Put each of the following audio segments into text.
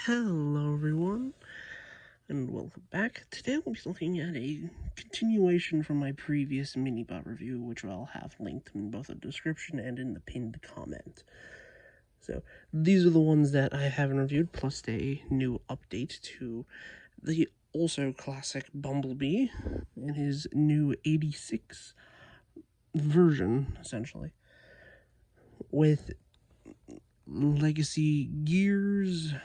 Hello everyone, and welcome back. Today we'll be looking at a continuation from my previous Minibot review, which I'll have linked in both the description and in the pinned comment. So, these are the ones that I haven't reviewed, plus a new update to the also classic Bumblebee and his new 86 version, essentially, with legacy gears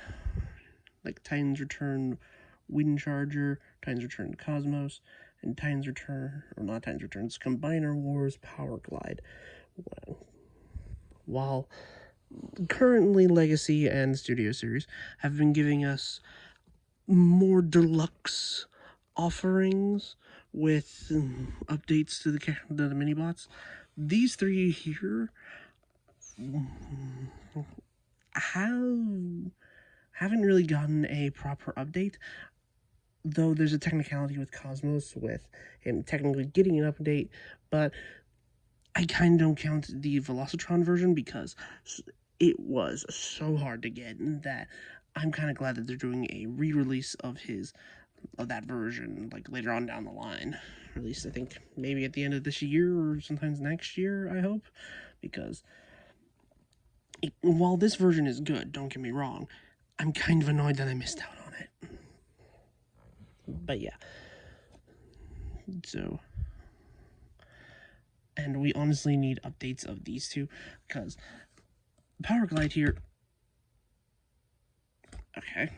like Titan's Return Windcharger, Titan's Return Cosmos, and Titan's Return, or not Titan's Returns, Combiner Wars Powerglide. While currently Legacy and Studio Series have been giving us more deluxe offerings with updates to the Minibots, these three here haven't really gotten a proper update, though there's a technicality with Cosmos with him technically getting an update, but I kind of don't count the Velocitron version because it was so hard to get that I'm kind of glad that they're doing a re-release of that version like later on down the line. Or at least I think maybe at the end of this year or sometimes next year, I hope, because while this version is good, don't get me wrong, I'm kind of annoyed that I missed out on it. But yeah. So, and we honestly need updates of these two, because Powerglide here... Okay.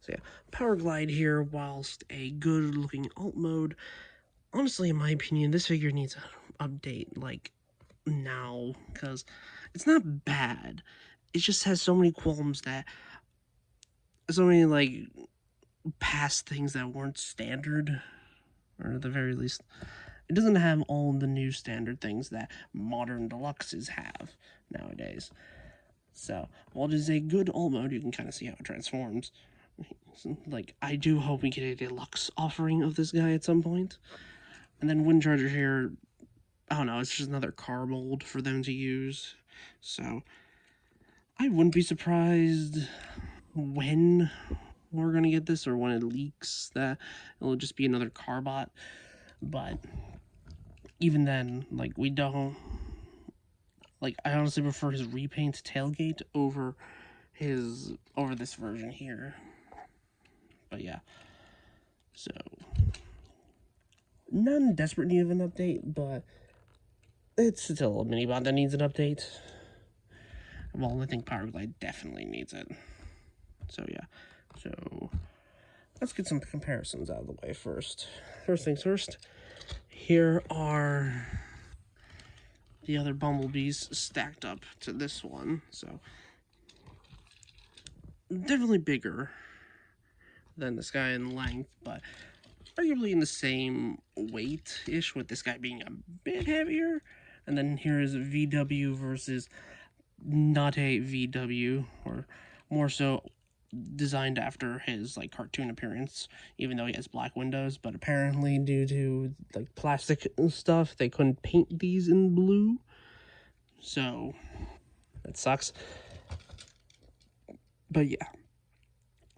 So yeah, Powerglide here, whilst a good-looking alt mode, honestly, in my opinion, this figure needs an update, like, now, because it's not bad. It just has so many qualms that... So many, like, past things that weren't standard, or at the very least... It doesn't have all the new standard things that modern deluxes have nowadays. So, while it is a good alt mode, you can kind of see how it transforms. Like, I do hope we get a deluxe offering of this guy at some point. And then Windcharger here, I don't know, it's just another car mold for them to use. So, I wouldn't be surprised when we're going to get this, or when it leaks, that it'll just be another car bot. But even then, like, we don't... Like, I honestly prefer his repaint tailgate over this version here. But yeah. So, not in desperate need of an update, but it's still a Minibot that needs an update. Well, I think Powerglide definitely needs it. So yeah. So, let's get some comparisons out of the way first. First things first, here are the other Bumblebees stacked up to this one. So, definitely bigger than this guy in length, but arguably in the same weight-ish, with this guy being a bit heavier. And then here is VW versus not a VW, or more so designed after his like cartoon appearance, even though he has black windows. But apparently, due to like plastic stuff, they couldn't paint these in blue, so that sucks. But yeah,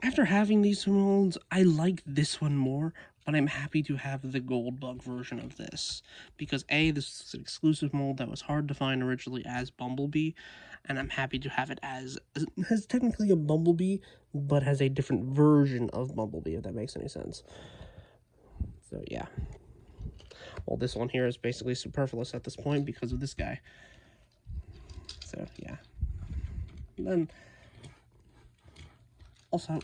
after having these two molds, I like this one more, but I'm happy to have the gold bug version of this, because A, this is an exclusive mold that was hard to find originally as Bumblebee, and I'm happy to have it as technically a Bumblebee, but has a different version of Bumblebee, if that makes any sense. So yeah. Well, this one here is basically superfluous at this point because of this guy. So yeah. And then also,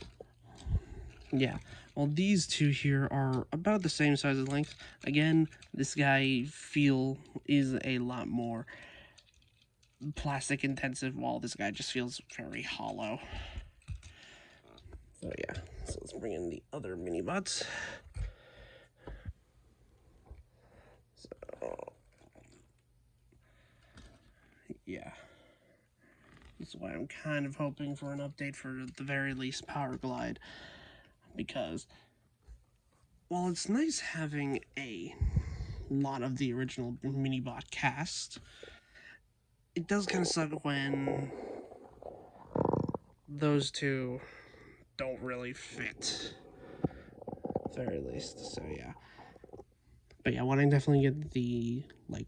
yeah, well, these two here are about the same size and length. Again, this guy is a lot more plastic intensive, while this guy just feels very hollow. So yeah, so let's bring in the other Minibots. So yeah, that's why I'm kind of hoping for an update for at the very least Powerglide, because while it's nice having a lot of the original Minibot cast, it does kind of suck when those two don't really fit, at the very least. So yeah, but yeah, when I definitely get the like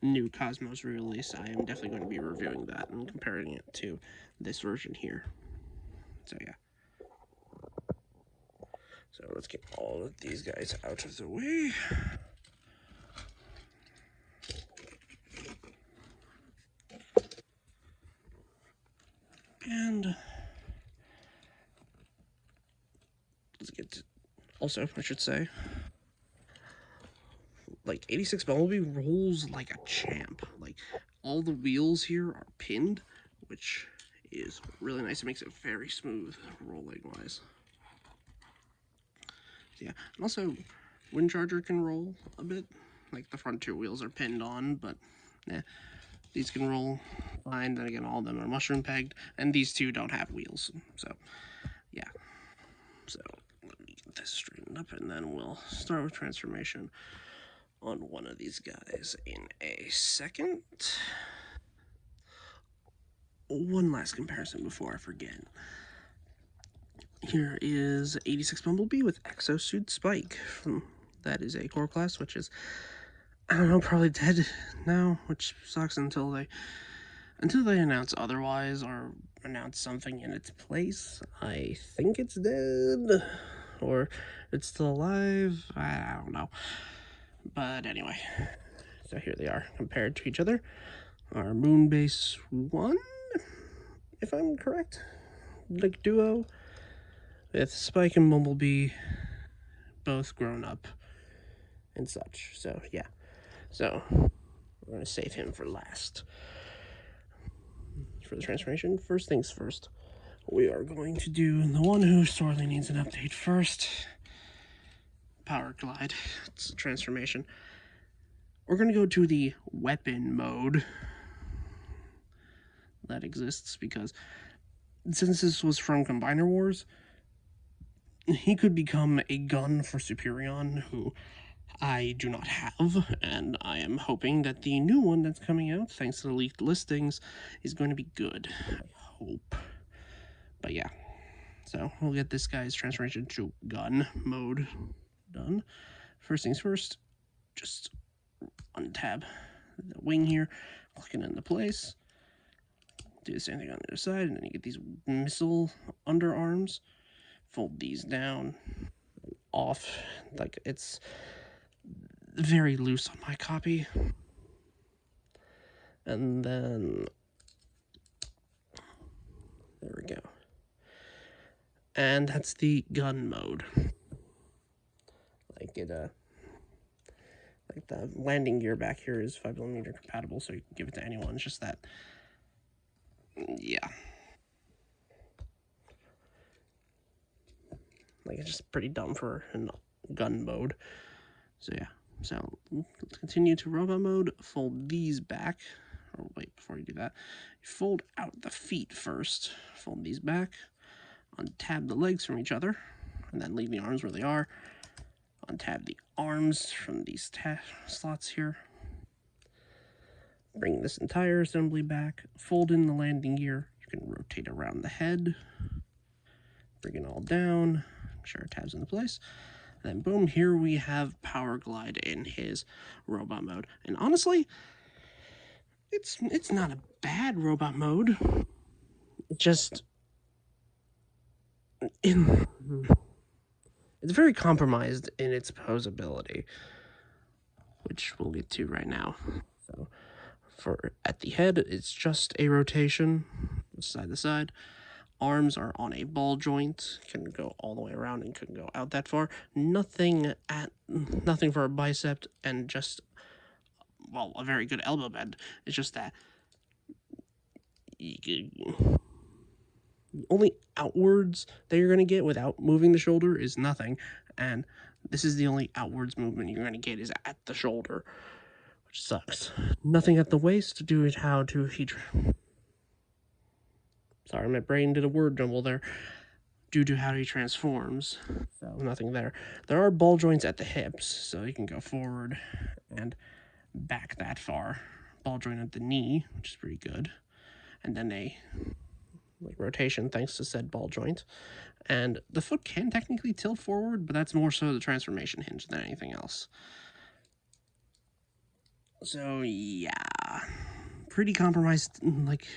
new Cosmos release, I am definitely going to be reviewing that and comparing it to this version here. So yeah. So let's get all of these guys out of the way. And let's get to, also, I should say, like 86 Bumblebee rolls like a champ. Like all the wheels here are pinned, which is really nice. It makes it very smooth rolling wise. Yeah, and also Windcharger can roll a bit. Like the front two wheels are pinned on, but yeah, these can roll fine. Then again, all of them are mushroom pegged, and these two don't have wheels. So yeah. So let me get this straightened up, and then we'll start with transformation on one of these guys in a second. One last comparison before I forget. Here is 86 Bumblebee with Exosuit Spike. That is a core class, which is, I don't know, probably dead now, which sucks until they announce otherwise or announce something in its place. I think it's dead, or it's still alive. I don't know. But anyway, so here they are compared to each other. Our Moonbase 1, if I'm correct, like duo, with Spike and Bumblebee both grown up and such. So yeah, so we're gonna save him for last. For the transformation, first things first, we are going to do the one who sorely needs an update first. Powerglide. It's a transformation. We're gonna go to the weapon mode that exists, because since this was from Combiner Wars, he could become a gun for Superion, who I do not have, and I am hoping that the new one that's coming out, thanks to the leaked listings, is going to be good. I hope. But yeah, so we'll get this guy's transformation to gun mode done. First things first, just untab the wing here, lock it into place. Do the same thing on the other side, and then you get these missile underarms. Fold these down, off, like it's very loose on my copy. And then there we go. And that's the gun mode. Like it like the landing gear back here is 5mm compatible, so you can give it to anyone. It's just that, yeah, like it's just pretty dumb for gun mode. So yeah, so let's continue to robot mode. Fold these back. Oh wait, before you do that, you fold out the feet first. Fold these back. Untab the legs from each other, and then leave the arms where they are. Untab the arms from these slots here. Bring this entire assembly back. Fold in the landing gear. You can rotate around the head. Bring it all down. Make sure it tabs into place. And then boom, here we have Powerglide in his robot mode. And honestly, it's not a bad robot mode. It just it's very compromised in its posability, which we'll get to right now. So for at the head, it's just a rotation side to side. Arms are on a ball joint, can go all the way around and couldn't go out that far. Nothing for a bicep, and just, well, a very good elbow bend. It's just that only outwards that you're going to get without moving the shoulder is nothing, and this is the only outwards movement you're going to get is at the shoulder, which sucks. Nothing at the waist due to how to sorry, my brain did a word jumble there. Due to how he transforms, so nothing there. There are ball joints at the hips, so you can go forward and back that far. Ball joint at the knee, which is pretty good, and then a like rotation thanks to said ball joint. And the foot can technically tilt forward, but that's more so the transformation hinge than anything else. So yeah, pretty compromised, like,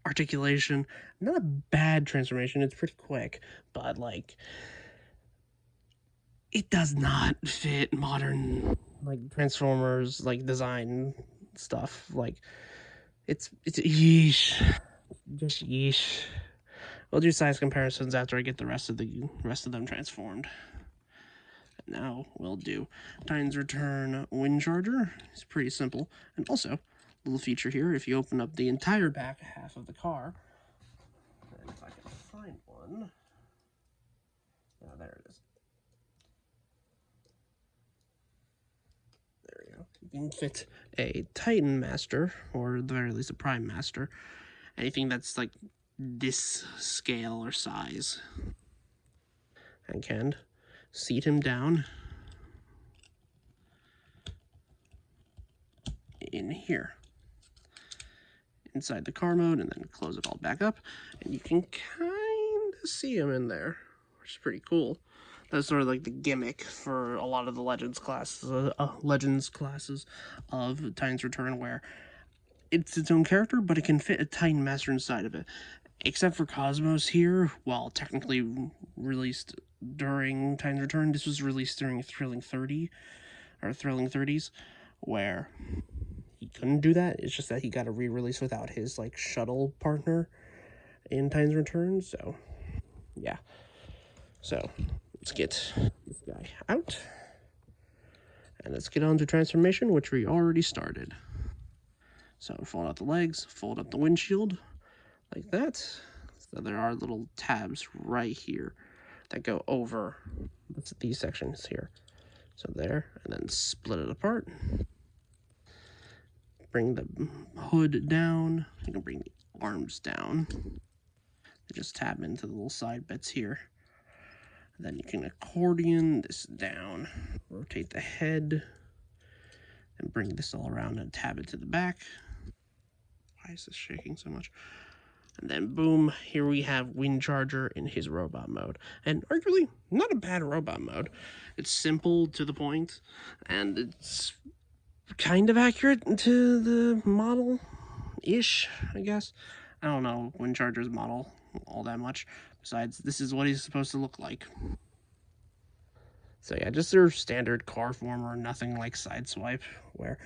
articulation. Not a bad transformation, it's pretty quick, but like, it does not fit modern, like, Transformers, like, design stuff. Like, it's yeesh, just yeesh. We'll do size comparisons after I get the rest of them transformed. Now we'll do Titan's Return Windcharger. It's pretty simple. And also, little feature here, if you open up the entire back half of the car, and if I can find one, there it is. There we go. You can fit a Titan Master, or at the very least a Prime Master. Anything that's like this scale or size. And can seat him down in here inside the car mode, and then close it all back up, and you can kind of see him in there, which is pretty cool. That's sort of like the gimmick for a lot of the Legends classes of Titan's Return, where it's its own character, but it can fit a Titan Master inside of it. Except for Cosmos here, while technically released during Titan's Return, this was released during Thrilling 30s, where he couldn't do that. It's just that he got a re-release without his, like, shuttle partner in Titan's Return, so yeah. So let's get this guy out, and let's get on to transformation, which we already started. So fold out the legs, fold up the windshield, like that. So there are little tabs right here that go over these sections here. So there, and then split it apart. Bring the hood down. You can bring the arms down. They just tab into the little side bits here. And then you can accordion this down. Rotate the head. And bring this all around and tab it to the back. Why is this shaking so much? And then boom, here we have Windcharger in his robot mode. And arguably, not a bad robot mode. It's simple, to the point, and it's kind of accurate to the model-ish, I guess. I don't know Windcharger's model all that much. Besides, this is what he's supposed to look like. So yeah, just their standard car former, nothing like Sideswipe, where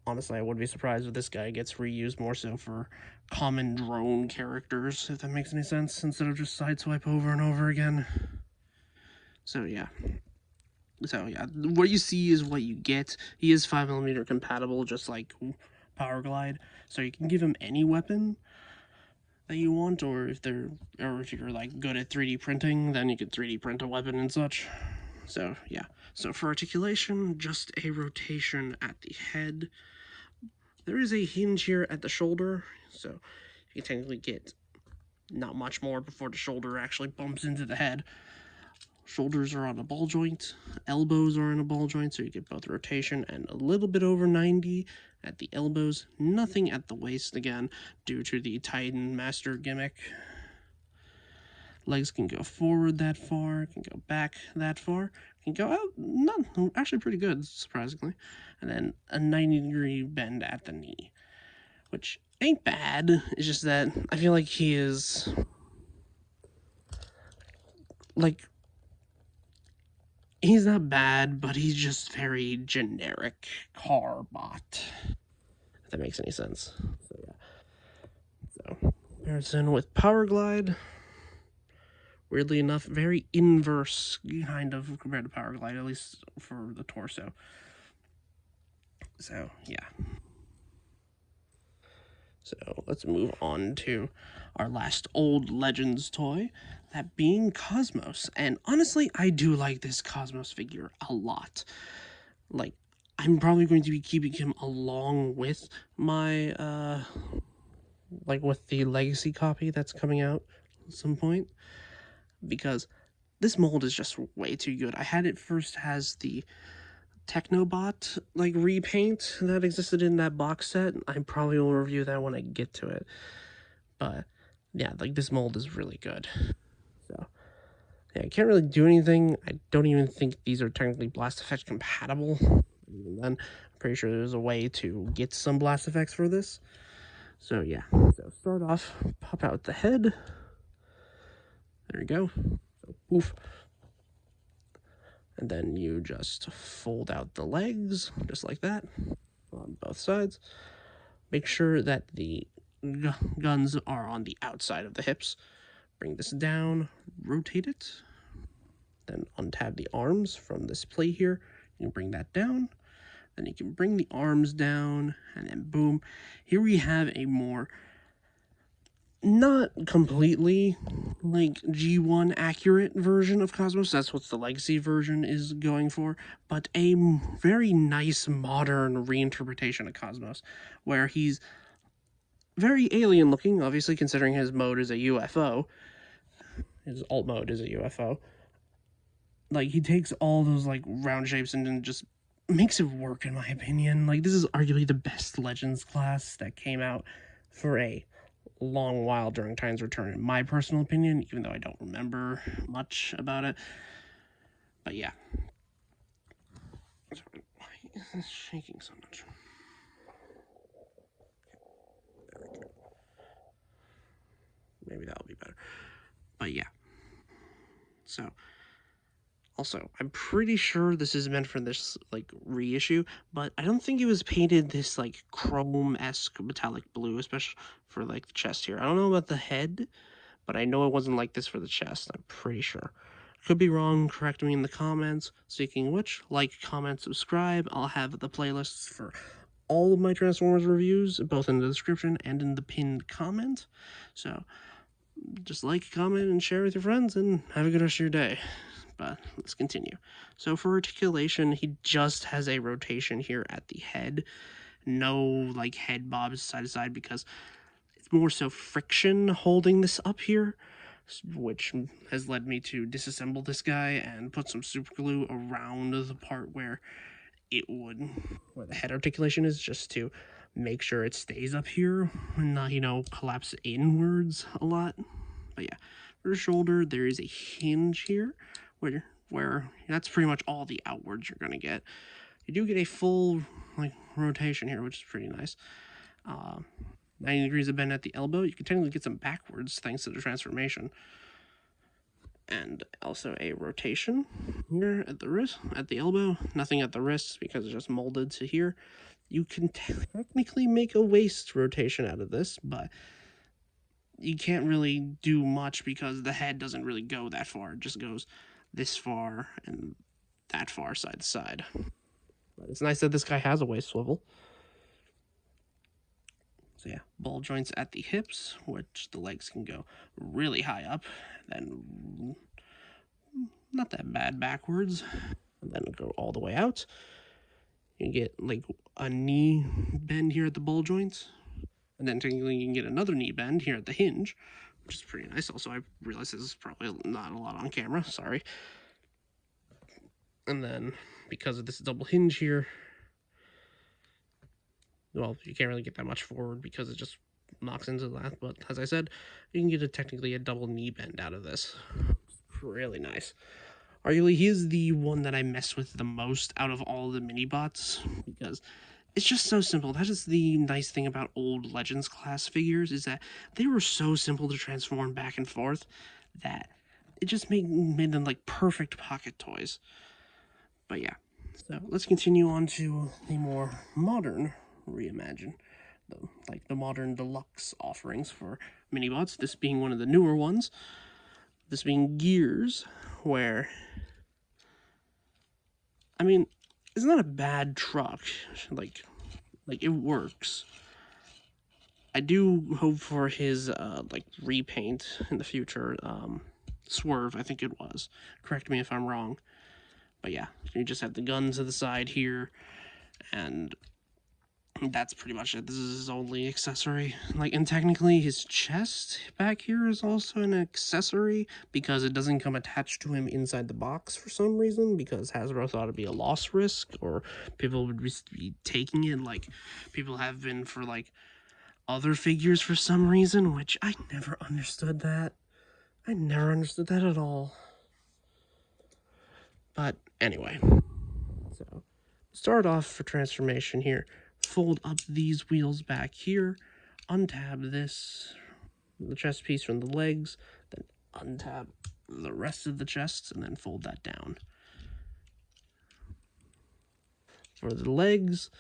honestly, I wouldn't be surprised if this guy gets reused more so for common drone characters, if that makes any sense, instead of just Sideswipe over and over again. So yeah, what you see is what you get. He is 5mm compatible, just like Powerglide, so you can give him any weapon that you want, or if you're like good at 3D printing, then you could 3D print a weapon and such. So yeah, so for articulation, just a rotation at the head. There is a hinge here at the shoulder, so you can technically get not much more before the shoulder actually bumps into the head. Shoulders are on a ball joint, elbows are on a ball joint, so you get both rotation and a little bit over 90 at the elbows. Nothing at the waist, again, due to the Titan Master gimmick. Legs can go forward that far, can go back that far, can go out, not actually pretty good, surprisingly. And then a 90-degree bend at the knee, which ain't bad. It's just that I feel like he is, like, he's not bad, but he's just very generic car bot, if that makes any sense. So yeah. So comparison with Powerglide. Weirdly enough, very inverse, kind of, compared to Powerglide, at least for the torso. So, yeah. So, let's move on to our last old Legends toy, that being Cosmos. And honestly, I do like this Cosmos figure a lot. Like, I'm probably going to be keeping him along with my, with the Legacy copy that's coming out at some point, because this mold is just way too good. I had it first as the Technobot, like, repaint that existed in that box set. I probably will review that when I get to it. But yeah, like this mold is really good. So yeah, I can't really do anything. I don't even think these are technically blast effect compatible. Even then, I'm pretty sure there's a way to get some blast effects for this. So yeah, so start off, pop out the head. There you go. So poof. And then you just fold out the legs, just like that, on both sides. Make sure that the guns are on the outside of the hips. Bring this down, rotate it, then untab the arms from this plate here. You can bring that down. Then you can bring the arms down, and then boom. Here we have a more, not completely like G1 accurate version of Cosmos. That's what the Legacy version is going for, but a very nice modern reinterpretation of Cosmos, where he's very alien looking, obviously, considering his mode is a UFO. His alt mode is a UFO. Like, he takes all those like round shapes and then just makes it work, in my opinion. Like, this is arguably the best Legends class that came out for a long while during Titan's Return, in my personal opinion, even though I don't remember much about it. But yeah. Sorry, why is this shaking so much? There we go. Maybe that'll be better. But yeah. So, also, I'm pretty sure this is meant for this like reissue, but I don't think it was painted this like chrome-esque metallic blue, especially for like the chest here. I don't know about the head, but I know it wasn't like this for the chest. I'm pretty sure. Could be wrong. Correct me in the comments. Speaking of which, like, comment, subscribe. I'll have the playlists for all of my Transformers reviews, both in the description and in the pinned comment. So just like, comment, and share with your friends, and have a good rest of your day. But let's continue. So for articulation, he just has a rotation here at the head. No like head bobs side to side, because it's more so friction holding this up here, which has led me to disassemble this guy and put some super glue around the part where where the head articulation is, just to make sure it stays up here and not, collapse inwards a lot. But yeah, for the shoulder, there is a hinge here where that's pretty much all the outwards you're going to get. You do get a full like rotation here, which is pretty nice. 90 degrees of bend at the elbow. You can technically get some backwards thanks to the transformation. And also a rotation here at the wrist, at the elbow. Nothing at the wrist because it's just molded to here. You can technically make a waist rotation out of this, but you can't really do much because the head doesn't really go that far. It just goes this far and that far side to side. But it's nice that this guy has a waist swivel. So yeah, ball joints at the hips, which the legs can go really high up, then not that bad backwards, and then go all the way out. You get like a knee bend here at the ball joints, and then technically you can get another knee bend here at the hinge, which is pretty nice. Also, I realize this is probably not a lot on camera, sorry. And then because of this double hinge here, well, you can't really get that much forward because it just knocks into that. But as I said, you can get technically a double knee bend out of this. Really nice. Arguably, he is the one that I mess with the most out of all the Minibots, because it's just so simple. That is the nice thing about old Legends class figures, is that they were so simple to transform back and forth that it just made them like perfect pocket toys. But yeah, so let's continue on to the more modern reimagine, the modern deluxe offerings for Minibots. This being one of the newer ones. This being Gears, where, I mean, it's not a bad truck. Like it works. I do hope for his like repaint in the future. Swerve, I think it was. Correct me if I'm wrong. But yeah, you just have the guns to the side here, and that's pretty much it. This is his only accessory. Like, and technically his chest back here is also an accessory because it doesn't come attached to him inside the box for some reason, because Hasbro thought it'd be a loss risk or people would be taking it, like people have been for like other figures for some reason, which I never understood that. I never understood that at all. But anyway, so start off for transformation here. Fold up these wheels back here, untab this, the chest piece from the legs, then untab the rest of the chest, and then fold that down. For the legs,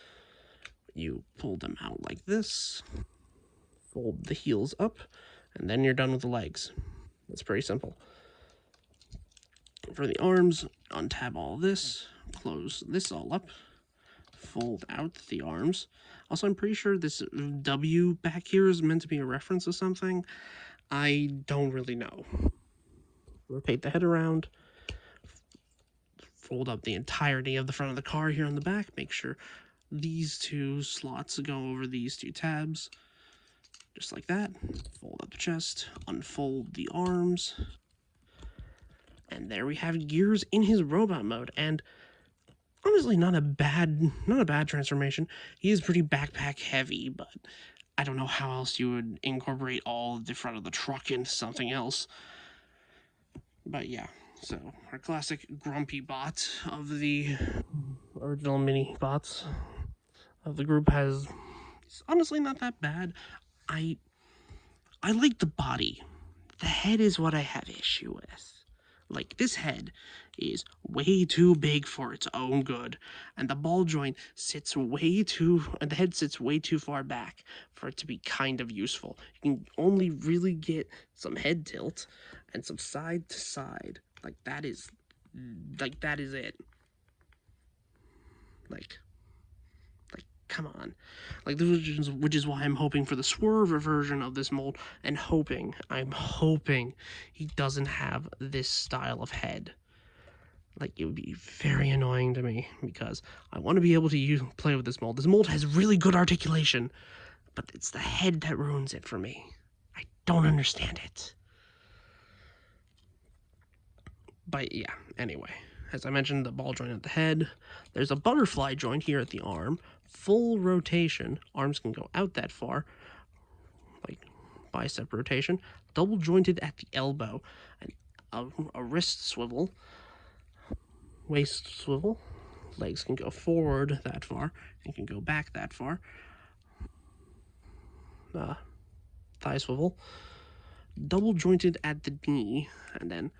you pull them out like this, fold the heels up, and then you're done with the legs. That's pretty simple. For the arms, untab all this, close this all up, fold out the arms. Also, I'm pretty sure this W back here is meant to be a reference to something. I don't really know. Rotate the head around, fold up the entirety of the front of the car here on the back. Make sure these two slots go over these two tabs, just like that. Fold up the chest, unfold the arms, and there we have Gears in his robot mode. And honestly, not a bad transformation. He is pretty backpack heavy, but I don't know how else you would incorporate all of the front of the truck into something else. But yeah, so our classic grumpy bot of the original Minibots of the group it's honestly not that bad. I like the body. The head is what I have issue with. Like, this head is way too big for its own good, and the ball joint sits the head sits way too far back for it to be kind of useful. You can only really get some head tilt and some side to side. That is it. Like, come on. Which is why I'm hoping for the swerve version of this mold, and I'm hoping he doesn't have this style of head. It would be very annoying to me, because I want to be able to play with this mold. This mold has really good articulation, but it's the head that ruins it for me. I don't understand it. But yeah, anyway. As I mentioned, the ball joint at the head. There's a butterfly joint here at the arm. Full rotation. Arms can go out that far. Like bicep rotation. Double jointed at the elbow. And a wrist swivel. Waist swivel. Legs can go forward that far. And can go back that far. Thigh swivel. Double jointed at the knee. And then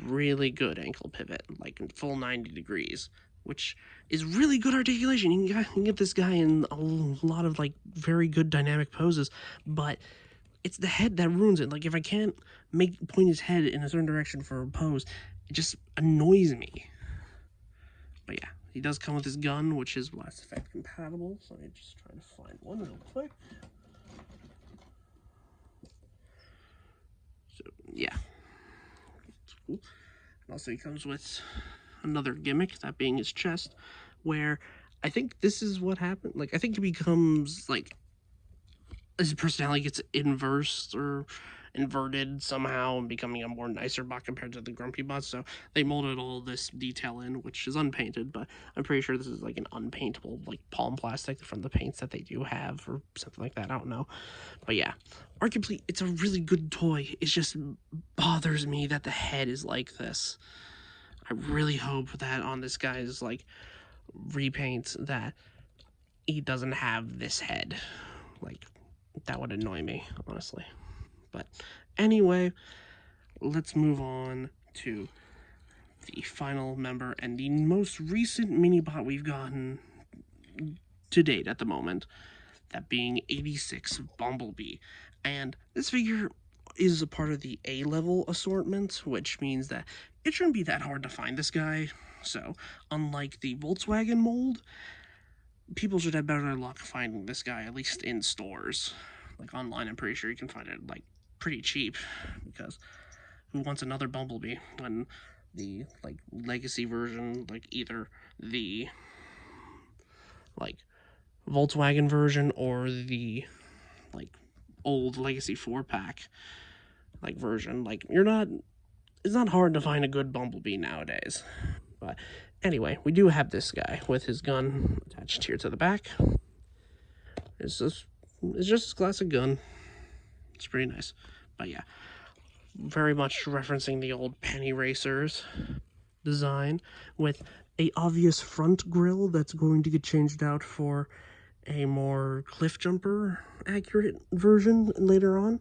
really good ankle pivot, like in full 90 degrees, which is really good articulation. You can get this guy in a lot of very good dynamic poses, but it's the head that ruins it. If I can't point his head in a certain direction for a pose, it just annoys me. But yeah, he does come with his gun, which is Blast Effect compatible, so I just try to find one real quick. So yeah. Cool. And also he comes with another gimmick, that being his chest, where I think this is what happened. I think he becomes his personality gets inversed or inverted somehow, and becoming a more nicer bot compared to the grumpy bots. So they molded all this detail in, which is unpainted, but I'm pretty sure this is an unpaintable palm plastic from the paints that they do have or something like that. I don't know, but yeah, arguably it's a really good toy. It just bothers me that the head is like this. I really hope that on this guy's repaint that he doesn't have this head. That would annoy me, honestly. But anyway, let's move on to the final member and the most recent Minibot we've gotten to date at the moment, that being 86 Bumblebee. And this figure is a part of the A-level assortment, which means that it shouldn't be that hard to find this guy. So, unlike the Volkswagen mold, people should have better luck finding this guy, at least in stores. Online, I'm pretty sure you can find it pretty cheap, because who wants another Bumblebee when the legacy version, either the Volkswagen version or the old legacy 4-pack version, it's not hard to find a good Bumblebee nowadays. But anyway, we do have this guy with his gun attached here to the back. It's just it's just a classic gun. It's pretty nice. But yeah, very much referencing the old penny racers design with a obvious front grille that's going to get changed out for a more cliff jumper accurate version later on.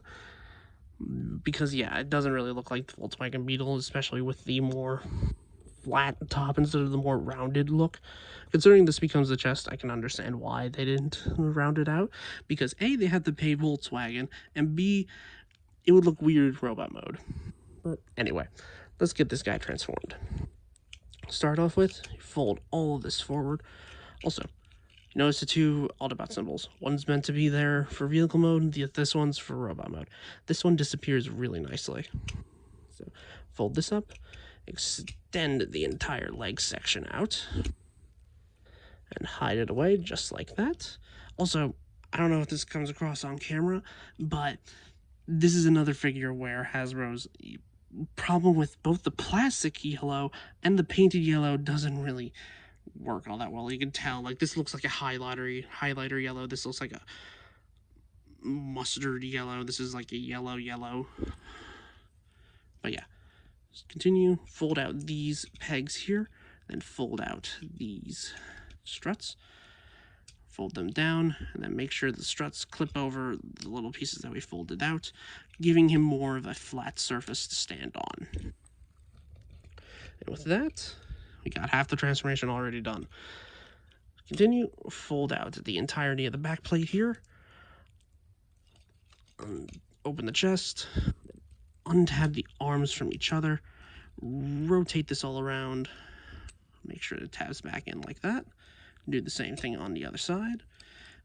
Because yeah, it doesn't really look like the Volkswagen Beetle, especially with the more flat top instead of the more rounded look. Considering this becomes the chest, I can understand why they didn't round it out. Because A, they had to pay Volkswagen, and B, it would look weird robot mode. But anyway, let's get this guy transformed. Start off with, fold all of this forward. Also, notice the two Autobot symbols. One's meant to be there for vehicle mode, this one's for robot mode. This one disappears really nicely. So, fold this up, extend the entire leg section out, and hide it away just like that. Also, I don't know if this comes across on camera, but this is another figure where Hasbro's problem with both the plastic yellow and the painted yellow doesn't really work all that well. You can tell, like, this looks like a highlighter yellow. This looks like a mustard yellow. This is like a yellow. But yeah, just continue, fold out these pegs here, then fold out these struts, fold them down, and then make sure the struts clip over the little pieces that we folded out, giving him more of a flat surface to stand on. And with that, we got half the transformation already done. Continue, fold out the entirety of the back plate here, open the chest, untab the arms from each other, rotate this all around, make sure it tabs back in like that. Do the same thing on the other side.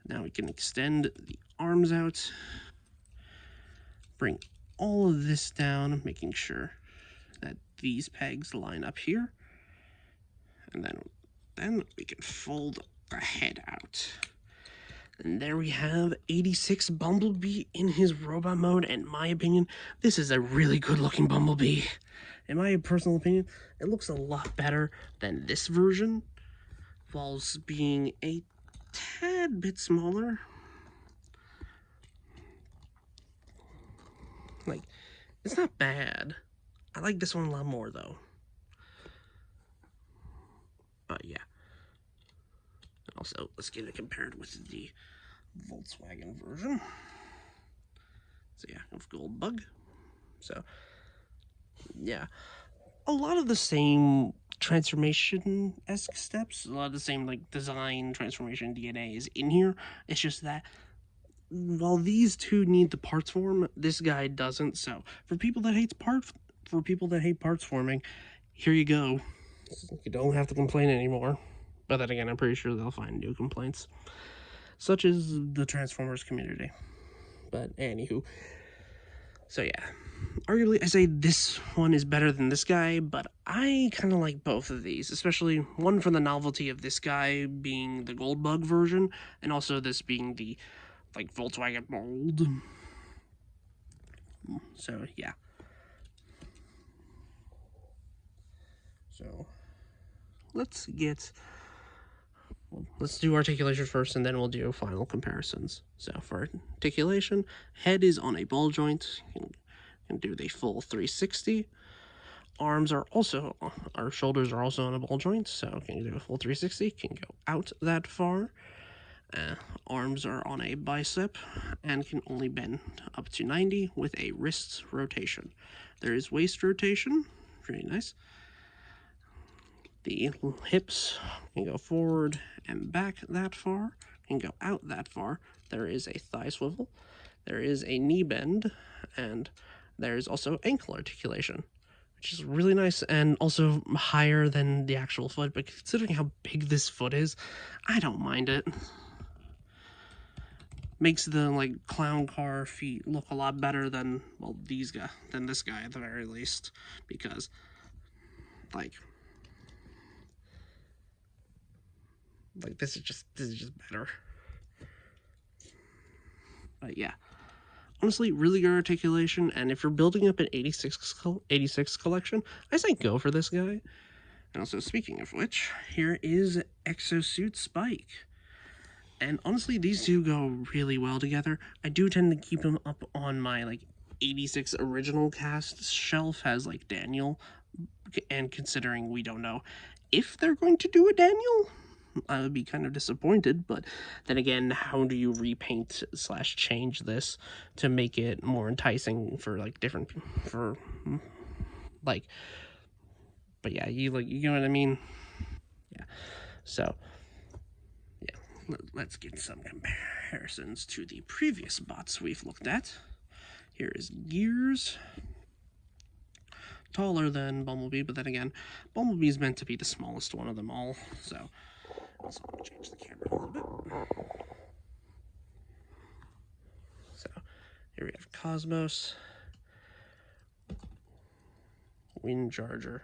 Now we can extend the arms out, bring all of this down, making sure that these pegs line up here, and then we can fold the head out. And there we have 86 Bumblebee in his robot mode, and in my opinion, this is a really good looking Bumblebee. In my personal opinion, it looks a lot better than this version, whilst being a tad bit smaller. Like, it's not bad. I like this one a lot more, though. Yeah. Also, let's get it compared with the Volkswagen version. So yeah, of Gold Bug. So, yeah. A lot of the same transformation-esque steps, a lot of the same, like, design, transformation, DNA is in here. It's just that while these two need the parts form, this guy doesn't. So for people that hate parts forming, here you go. You don't have to complain anymore. But then again, I'm pretty sure they'll find new complaints, such as the Transformers community. But anywho, so yeah, arguably I say this one is better than this guy, but I kind of like both of these, especially one for the novelty of this guy being the Gold Bug version, and also this being the, like, Volkswagen mold. So yeah. So let's do articulation first, and then we'll do final comparisons. So for articulation, head is on a ball joint. You can do the full 360. Our shoulders are also on a ball joint, so can do a full 360, can go out that far. Arms are on a bicep and can only bend up to 90 with a wrist rotation. There is waist rotation, pretty nice. The hips can go forward and back that far, can go out that far. There is a thigh swivel, there is a knee bend, and there's also ankle articulation, which is really nice and also higher than the actual foot. But considering how big this foot is, I don't mind it. Makes the, like, clown car feet look a lot better than, well, than this guy at the very least, because, like this is just better. But yeah, honestly, really good articulation, and if you're building up an 86 collection, I say go for this guy. And also, speaking of which, here is Exosuit Spike. And honestly, these two go really well together. I do tend to keep them up on my like 86 original cast shelf as like Daniel, and considering we don't know if they're going to do a Daniel, I would be kind of disappointed. But then again, how do you repaint slash change this to make it more enticing for like different for like? But yeah, you know what I mean. Yeah. So yeah, let's get some comparisons to the previous bots we've looked at. Here is Gears. Taller than Bumblebee, but then again, Bumblebee's meant to be the smallest one of them all. So let's change the camera a little bit. So here we have Cosmos, Windcharger,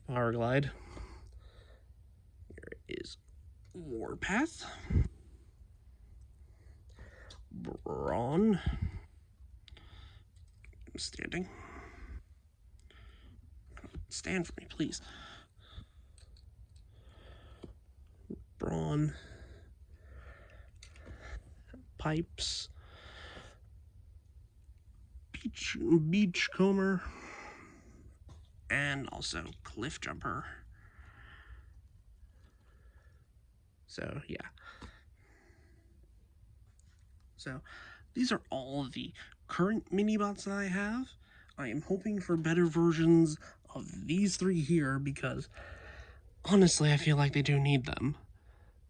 Powerglide. Here is Warpath, Brawn, standing. Stand for me, please. Brawn, Pipes, Beachcomber, and also Cliff Jumper. So yeah. So these are all the current Minibots that I have. I am hoping for better versions of these three here because honestly, I feel like they do need them.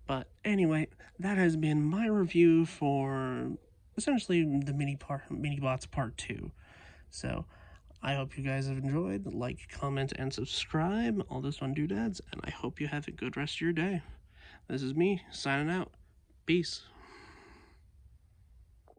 But anyway, that has been my review for essentially the Minibots Part 2. So I hope you guys have enjoyed. Like, comment, and subscribe, all those fun doodads, and I hope you have a good rest of your day. This is me, signing out. Peace.